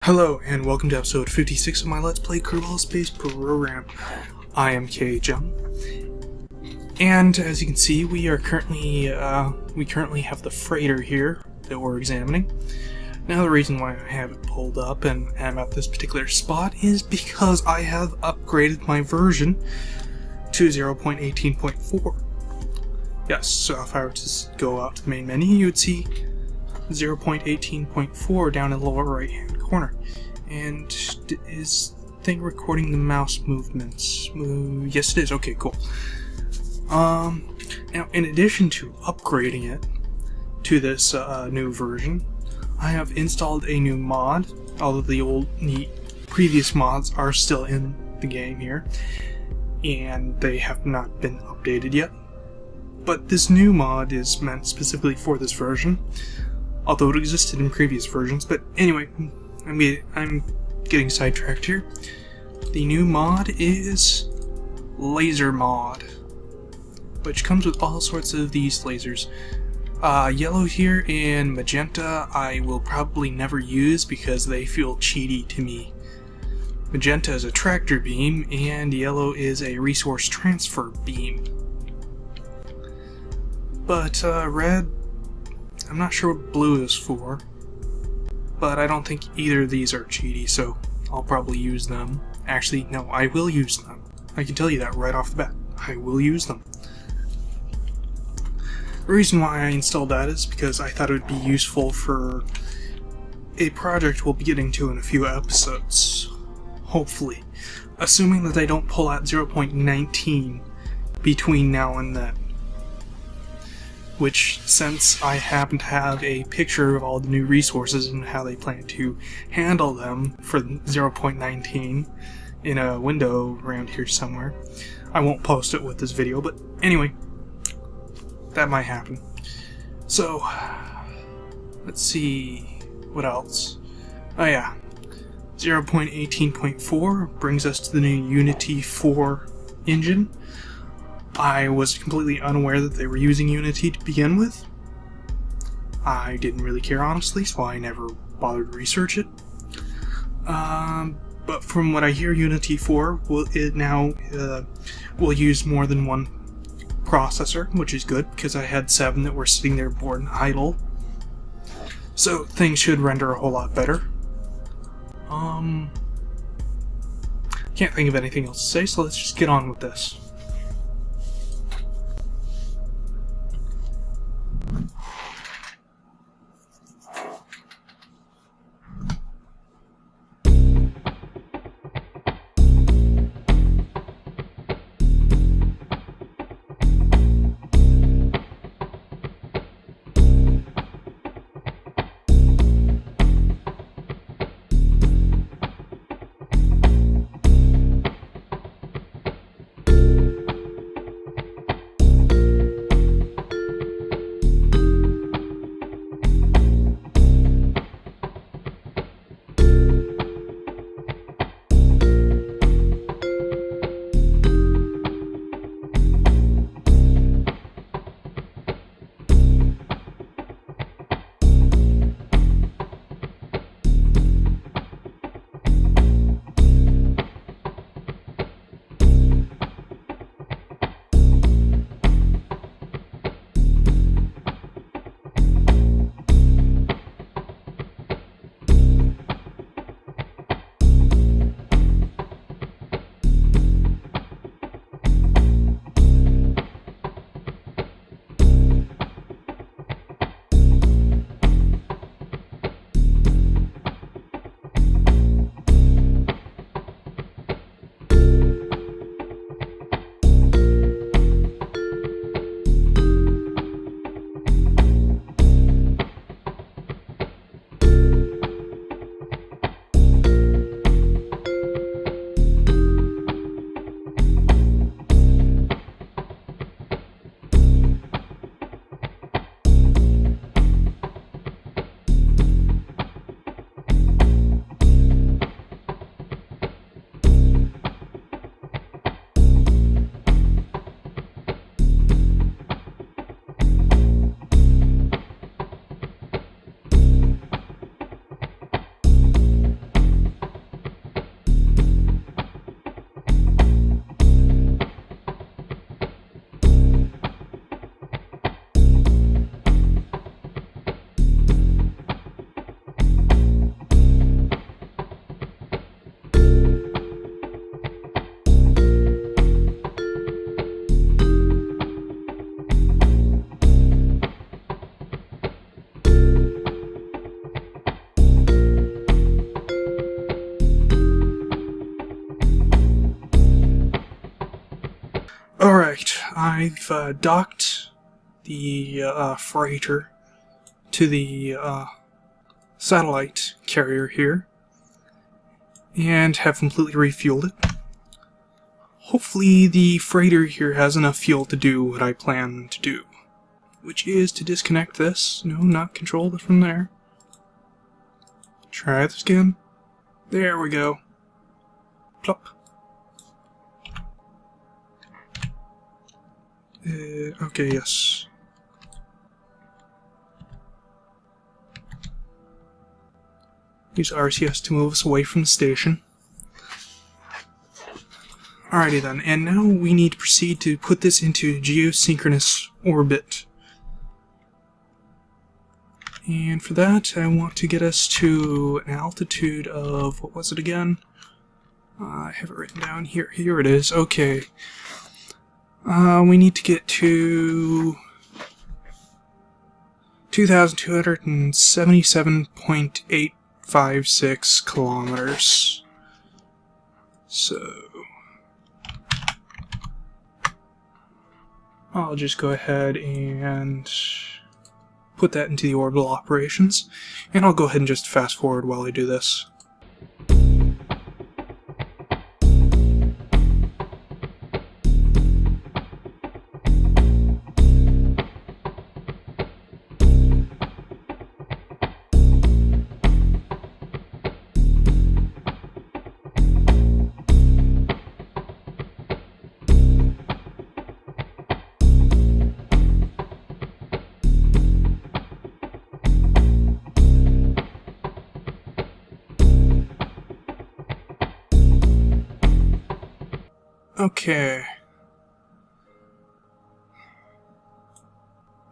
Hello, and welcome to episode 56 of my Let's Play Kerbal Space Program. I am KJ, and as you can see, we currently have the freighter here that we're examining. Now, the reason why I have it pulled up and am at this particular spot is because I have upgraded my version to 0.18.4. Yes, so if I were to go out to the main menu, you would see 0.18.4 down in the lower right hand corner. And is thing recording the mouse movements? Yes, it is. Okay, cool. Now, in addition to upgrading it to this new version, I have installed a new mod. Although the previous mods are still in the game here, and they have not been updated yet. But this new mod is meant specifically for this version, although it existed in previous versions. But anyway, I'm getting sidetracked here. The new mod is Laser Mod, which comes with all sorts of these lasers. Yellow here and magenta I will probably never use because they feel cheaty to me. Magenta is a tractor beam, and yellow is a resource transfer beam. But red, I'm not sure what blue is for, but I don't think either of these are cheaty, so I'll probably use them. Actually, no, I will use them. I can tell you that right off the bat. I will use them. The reason why I installed that is because I thought it would be useful for a project we'll be getting to in a few episodes. Hopefully. Assuming that they don't pull out 0.19 between now and then. Which, since I happen to have a picture of all the new resources and how they plan to handle them for 0.19 in a window around here somewhere, I won't post it with this video, but anyway, that might happen. So, let's see, what else? Oh yeah, 0.18.4 brings us to the new Unity 4 engine. I was completely unaware that they were using Unity to begin with. I didn't really care, honestly, so I never bothered to research it. But from what I hear, Unity 4 will use more than one processor, which is good, because I had 7 that were sitting there bored and idle. So things should render a whole lot better. Can't think of anything else to say, so let's just get on with this. I've docked the freighter to the satellite carrier here and have completely refueled it. Hopefully the freighter here has enough fuel to do what I plan to do, which is to disconnect this. No, not control it from there. Try this again. There we go. Plop. Okay, yes. Use RCS to move us away from the station. Alrighty then, and now we need to proceed to put this into geosynchronous orbit. And for that, I want to get us to an altitude of, what was it again? I have it written down here. Here it is. Okay. We need to get to 2,277.856 kilometers. So I'll just go ahead and put that into the orbital operations, and I'll go ahead and just fast forward while I do this. Okay.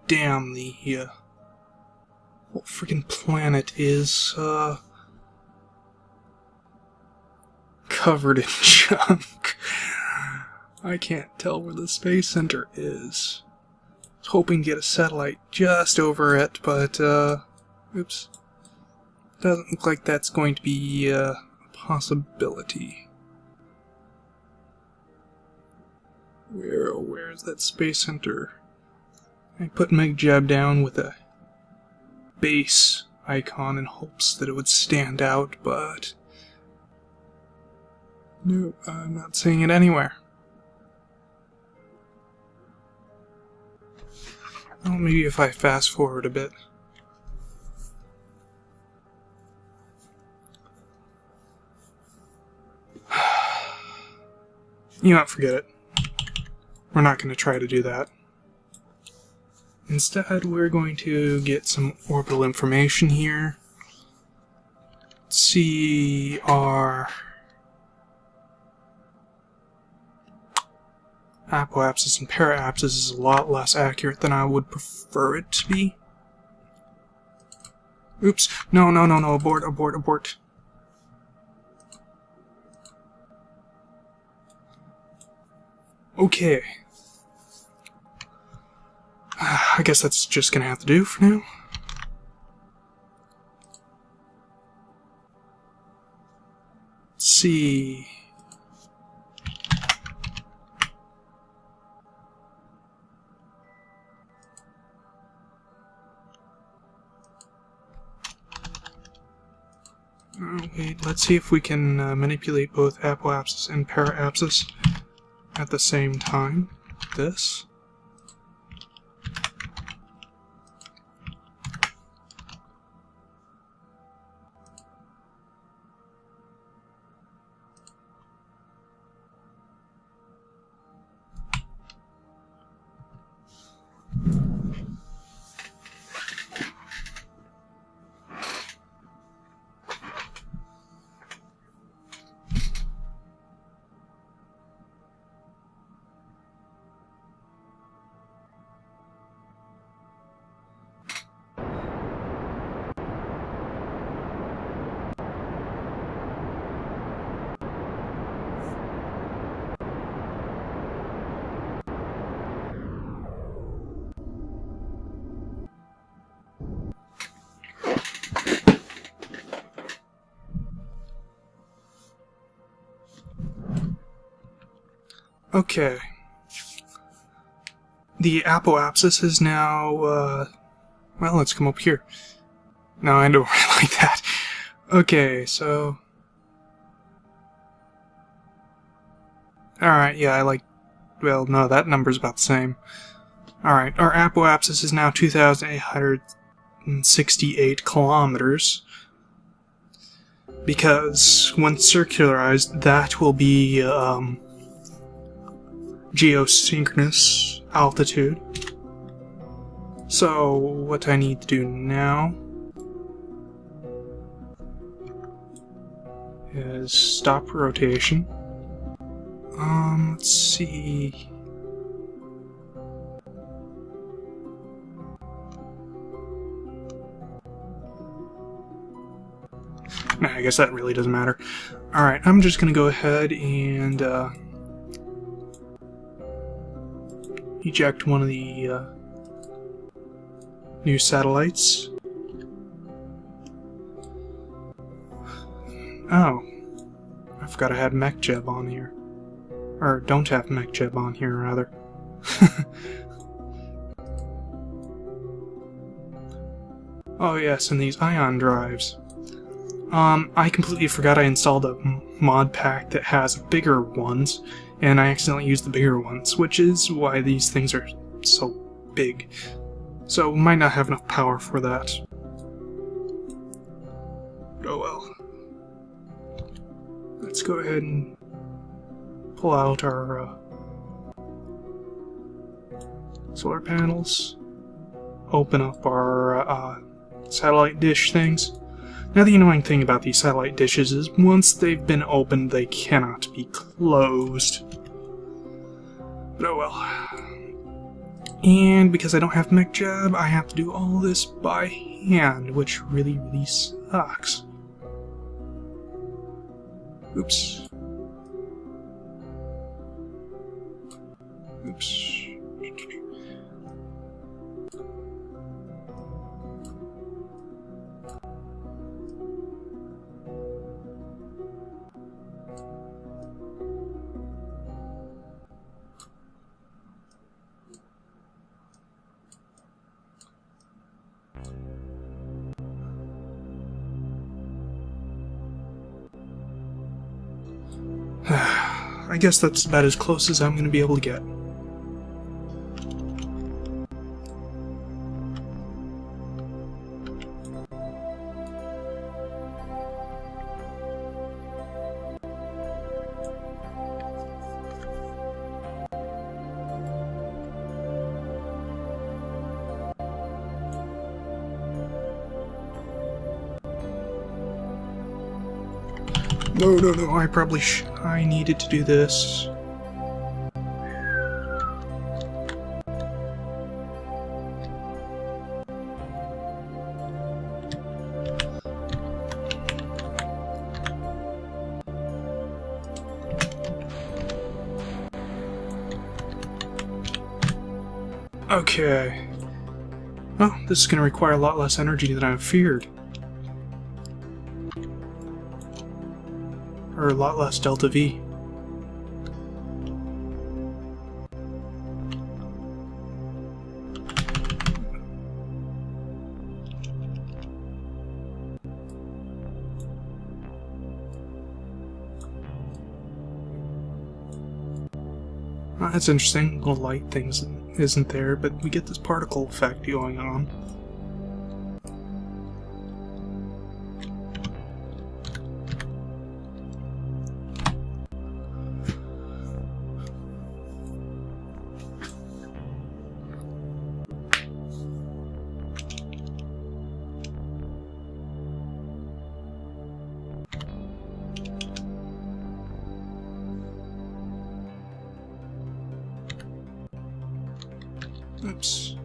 Damn, the whole freaking planet is covered in junk. I can't tell where the space center is. I was hoping to get a satellite just over it, but oops. Doesn't look like that's going to be a possibility. Where's that space center? I put MegJab down with a base icon in hopes that it would stand out, but no, I'm not seeing it anywhere. Oh, maybe if I fast forward a bit. You know what, forget it. We're not going to try to do that. Instead, we're going to get some orbital information here. Let's see our apoapsis and paraapsis is a lot less accurate than I would prefer it to be. Oops. No, abort, abort, abort. Okay. I guess that's just gonna have to do for now. Let's see. Wait, let's see if we can manipulate both apoapsis and paraapsis at the same time. This. Okay. the apoapsis is now, well, let's come up here. No, I don't really like that. Okay, so... Alright, yeah, I like... Well, no, that number's about the same. Alright, our apoapsis is now 2,868 kilometers. Because, when circularized, that will be, geosynchronous altitude. So, what I need to do now is stop rotation. Let's see. Nah, I guess that really doesn't matter. Alright, I'm just gonna go ahead and, eject one of the, new satellites. Oh. I forgot I had MechJeb on here. Or, don't have MechJeb on here, rather. Oh yes, and these ion drives. I completely forgot I installed a mod pack that has bigger ones, and I accidentally used the bigger ones, which is why these things are so big. So, might not have enough power for that. Oh well. Let's go ahead and pull out our solar panels, open up our satellite dish things. Now the annoying thing about these satellite dishes is once they've been opened, they cannot be closed. But oh well. And because I don't have MechJeb, I have to do all this by hand, which really, really sucks. Oops. Oops. I guess that's about as close as I'm going to be able to get. No, I needed to do this. Okay. Well, this is going to require a lot less energy than I feared. Or a lot less delta V. That's interesting. Little light things isn't there, but we get this particle effect going on. Oops.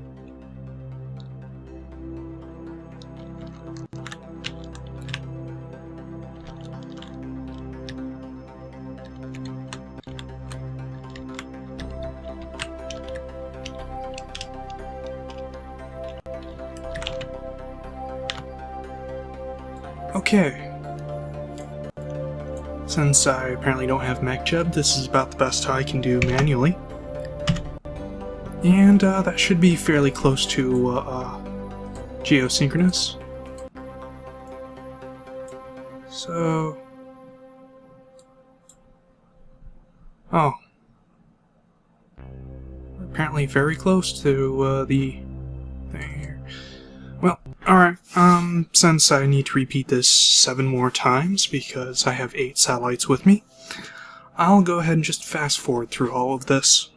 Okay. Since I apparently don't have MechJeb, this is about the best I can do manually. And that should be fairly close to Geosynchronous. So... oh. We're apparently very close to the thing here. Well, alright, since I need to repeat this 7 more times because I have 8 satellites with me, I'll go ahead and just fast forward through all of this.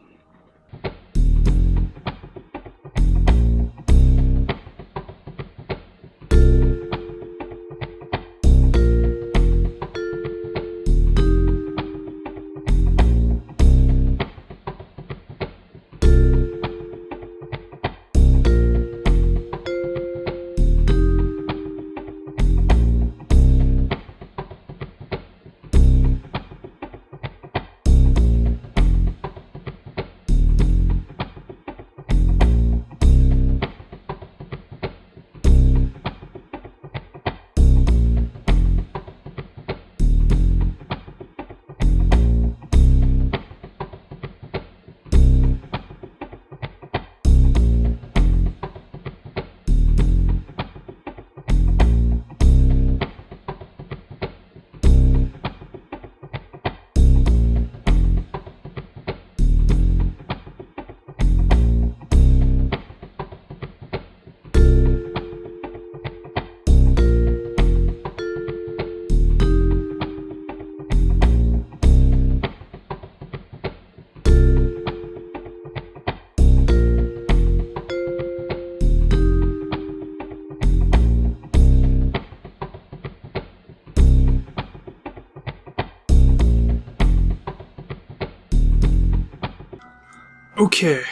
Okay.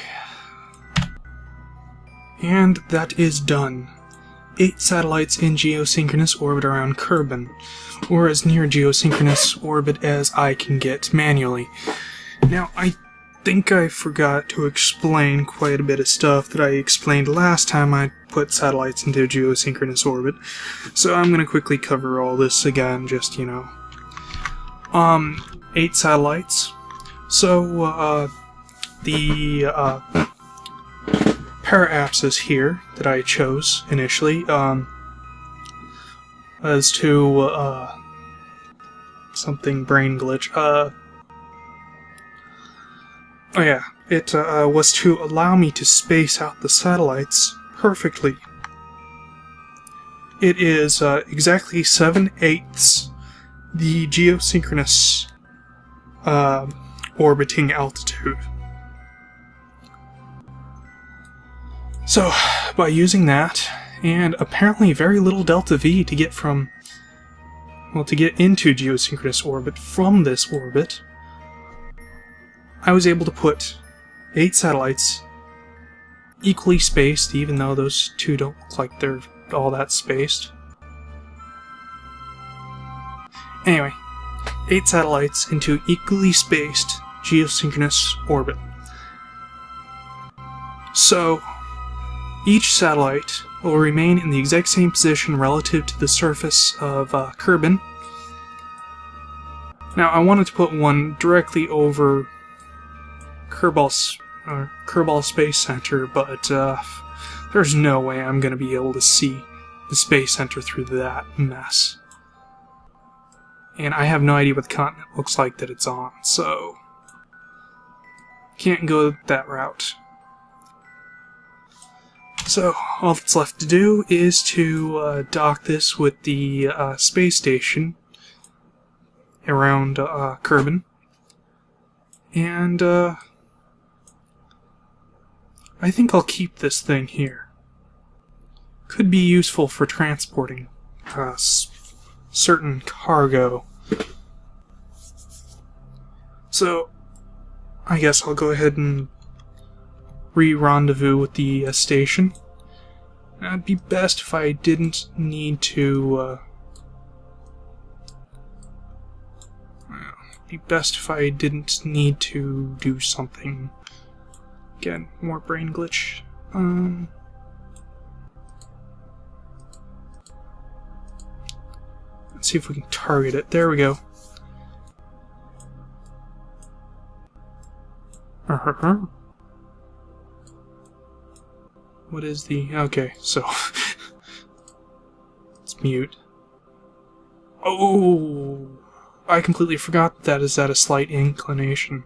And that is done. 8 satellites in geosynchronous orbit around Kerbin, or as near geosynchronous orbit as I can get manually. Now, I think I forgot to explain quite a bit of stuff that I explained last time I put satellites into geosynchronous orbit, so I'm gonna quickly cover all this again, just, 8 satellites. So, the para-apsis here that I chose initially as to something brain glitch. Oh yeah, it was to allow me to space out the satellites perfectly. It is exactly 7/8 the geosynchronous orbiting altitude. So, by using that, and apparently very little delta V to get from, well, to get into geosynchronous orbit from this orbit, I was able to put 8 satellites equally spaced, even though those 2 don't look like they're all that spaced. Anyway, 8 satellites into equally spaced geosynchronous orbit. So, each satellite will remain in the exact same position relative to the surface of Kerbin. Now, I wanted to put one directly over Kerbal Space Center, but there's no way I'm going to be able to see the Space Center through that mess. And I have no idea what the continent looks like that it's on, so can't go that route. So, all that's left to do is to dock this with the space station around Kerbin. And I think I'll keep this thing here. Could be useful for transporting certain cargo. So, I guess I'll go ahead and re-rendezvous with the station. It'd be best if I didn't need to do something. Again, more brain glitch. Let's see if we can target it. There we go. What is the... Okay, so... Let's mute. Oh! I completely forgot that is at a slight inclination.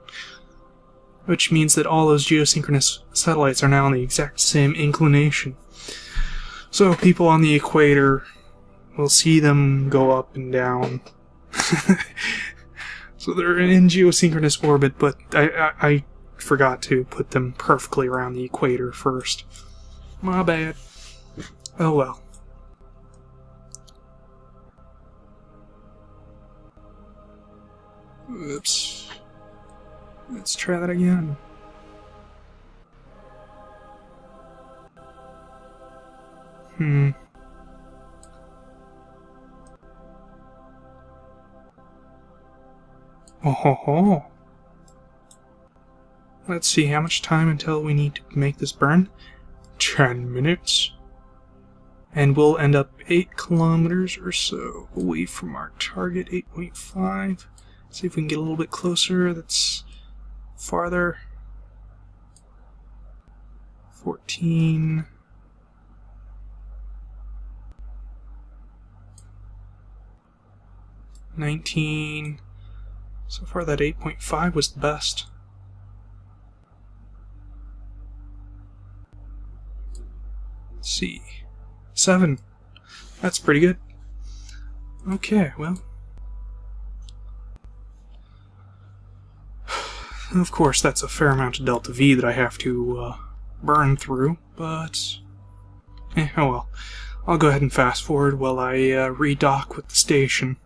Which means that all those geosynchronous satellites are now on the exact same inclination. So people on the equator will see them go up and down. So they're in geosynchronous orbit, but I forgot to put them perfectly around the equator first. My bad. Oh well. Oops. Let's try that again. Oh ho ho. Let's see, how much time until we need to make this burn? 10 minutes. And we'll end up 8 kilometers or so away from our target, 8.5. See if we can get a little bit closer. That's farther. 14. $19. So far that 8.5 was the best. Let's see. 7. That's pretty good. Okay, well. Of course, that's a fair amount of delta V that I have to burn through, but... oh well. I'll go ahead and fast forward while I redock with the station.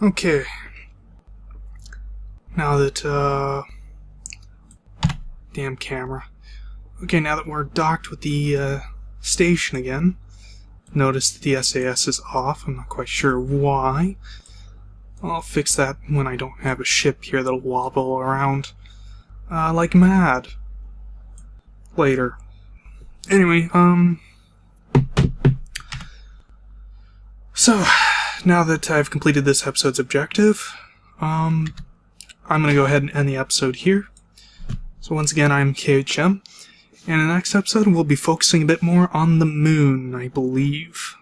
Okay. Now that, damn camera. Okay, now that we're docked with the, station again, notice that the SAS is off. I'm not quite sure why. I'll fix that when I don't have a ship here that'll wobble around, like mad. Later. Anyway, so, now that I've completed this episode's objective, I'm going to go ahead and end the episode here. So once again, I'm KHM, and in the next episode we'll be focusing a bit more on the moon, I believe.